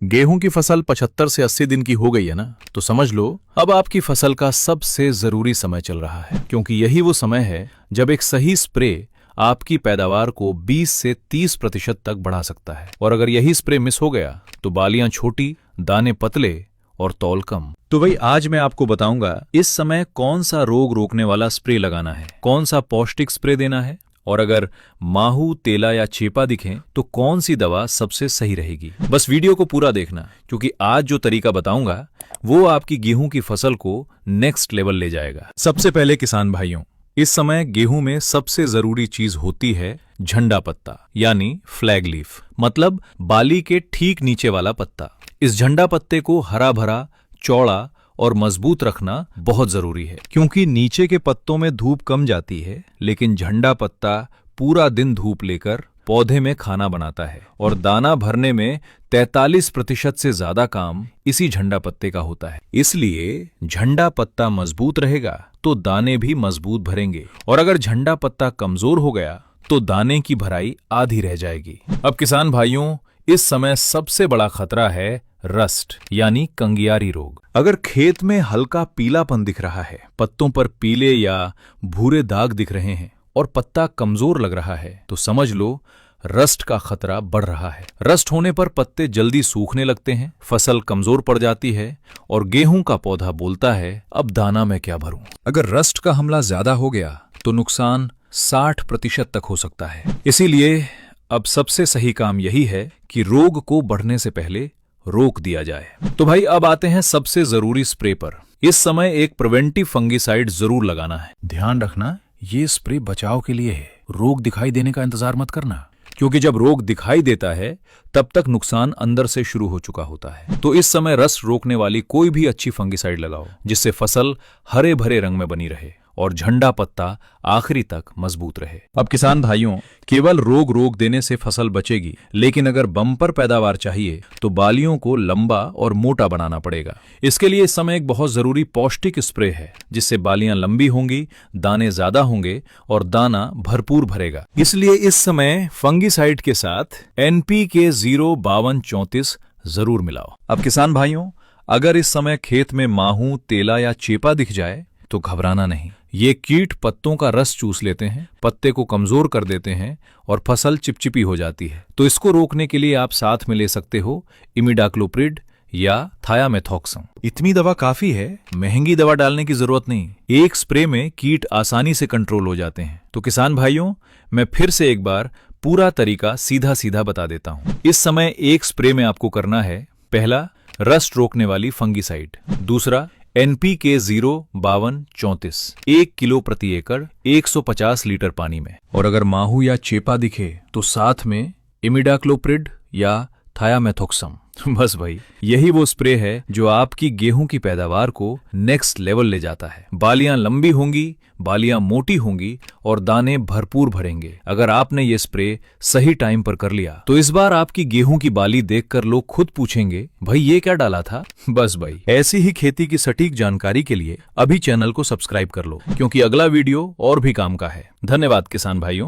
गेहूं की फसल 75 से 80 दिन की हो गई है ना, तो समझ लो अब आपकी फसल का सबसे जरूरी समय चल रहा है, क्योंकि यही वो समय है जब एक सही स्प्रे आपकी पैदावार को 20 से 30% तक बढ़ा सकता है। और अगर यही स्प्रे मिस हो गया तो बालियां छोटी, दाने पतले और तौल कम। तो भाई आज मैं आपको बताऊंगा इस समय कौन सा रोग रोकने वाला स्प्रे लगाना है, कौन सा पौष्टिक स्प्रे देना है, और अगर माहू, तेला या चेपा दिखें तो कौन सी दवा सबसे सही रहेगी। बस वीडियो को पूरा देखना, क्योंकि आज जो तरीका बताऊंगा वो आपकी गेहूं की फसल को नेक्स्ट लेवल ले जाएगा। सबसे पहले किसान भाइयों, इस समय गेहूं में सबसे जरूरी चीज होती है झंडा पत्ता, यानी फ्लैग लीफ, मतलब बाली के ठीक नीचे वाला पत्ता। इस झंडा पत्ते को हरा भरा, चौड़ा और मजबूत रखना बहुत जरूरी है, क्योंकि नीचे के पत्तों में धूप कम जाती है, लेकिन झंडा पत्ता पूरा दिन धूप लेकर पौधे में खाना बनाता है और दाना भरने में 43% से ज्यादा काम इसी झंडा पत्ते का होता है। इसलिए झंडा पत्ता मजबूत रहेगा तो दाने भी मजबूत भरेंगे, और अगर झंडा पत्ता कमजोर हो गया तो दाने की भराई आधी रह जाएगी। अब किसान भाइयों, इस समय सबसे बड़ा खतरा है रस्ट, यानी कंगियारी रोग। अगर खेत में हल्का पीलापन दिख रहा है, पत्तों पर पीले या भूरे दाग दिख रहे हैं और पत्ता कमजोर लग रहा है, तो समझ लो रस्ट का खतरा बढ़ रहा है। रस्ट होने पर पत्ते जल्दी सूखने लगते हैं, फसल कमजोर पड़ जाती है और गेहूं का पौधा बोलता है अब दाना मैं क्या भरूं। अगर रस्ट का हमला ज्यादा हो गया तो नुकसान 60% तक हो सकता है। इसीलिए अब सबसे सही काम यही है कि रोग को बढ़ने से पहले रोक दिया जाए। तो भाई अब आते हैं सबसे जरूरी स्प्रे पर। इस समय एक प्रिवेंटिव फंगिसाइड जरूर लगाना है। ध्यान रखना, ये स्प्रे बचाव के लिए है, रोग दिखाई देने का इंतजार मत करना, क्योंकि जब रोग दिखाई देता है तब तक नुकसान अंदर से शुरू हो चुका होता है। तो इस समय रस्ट रोकने वाली कोई भी अच्छी फंगिसाइड लगाओ, जिससे फसल हरे भरे रंग में बनी रहे और झंडा पत्ता आखिरी तक मजबूत रहे। अब किसान भाइयों, केवल रोग रोक देने से फसल बचेगी, लेकिन अगर बम्पर पैदावार चाहिए तो बालियों को लंबा और मोटा बनाना पड़ेगा। इसके लिए इस समय एक बहुत जरूरी पौष्टिक स्प्रे है, जिससे बालियां लंबी होंगी, दाने ज्यादा होंगे और दाना भरपूर भरेगा। इसलिए इस समय फंगिसाइड के साथ NPK 05234 जरूर मिलाओ। अब किसान भाइयों, अगर इस समय खेत में माहू, तेला या चेपा दिख जाए तो घबराना नहीं। ये कीट पत्तों का रस चूस लेते हैं, पत्ते को कमजोर कर देते हैं और फसल चिपचिपी हो जाती है। तो इसको रोकने के लिए आप साथ में ले सकते हो इमिडाक्लोप्रिड या थायामेथॉक्सम। इतनी दवा काफी है, महंगी दवा डालने की जरूरत नहीं। एक स्प्रे में कीट आसानी से कंट्रोल हो जाते हैं। तो किसान भाइयों, मैं फिर से एक बार पूरा तरीका सीधा सीधा बता देता हूं। इस समय एक स्प्रे में आपको करना है, पहला रस्ट रोकने वाली फंगिसाइड, दूसरा NPK 05234 1 किलो प्रति एकड़ 150 लीटर पानी में, और अगर माहू या चेपा दिखे तो साथ में इमिडाक्लोप्रिड या थायामेथॉक्सम। बस भाई, यही वो स्प्रे है जो आपकी गेहूं की पैदावार को नेक्स्ट लेवल ले जाता है। बालियां लंबी होंगी, बालियां मोटी होंगी और दाने भरपूर भरेंगे। अगर आपने ये स्प्रे सही टाइम पर कर लिया तो इस बार आपकी गेहूं की बाली देखकर लोग खुद पूछेंगे, भाई ये क्या डाला था। बस भाई, ऐसी ही खेती की सटीक जानकारी के लिए अभी चैनल को सब्सक्राइब कर लो, क्योंकि अगला वीडियो और भी काम का है। धन्यवाद किसान भाइयों।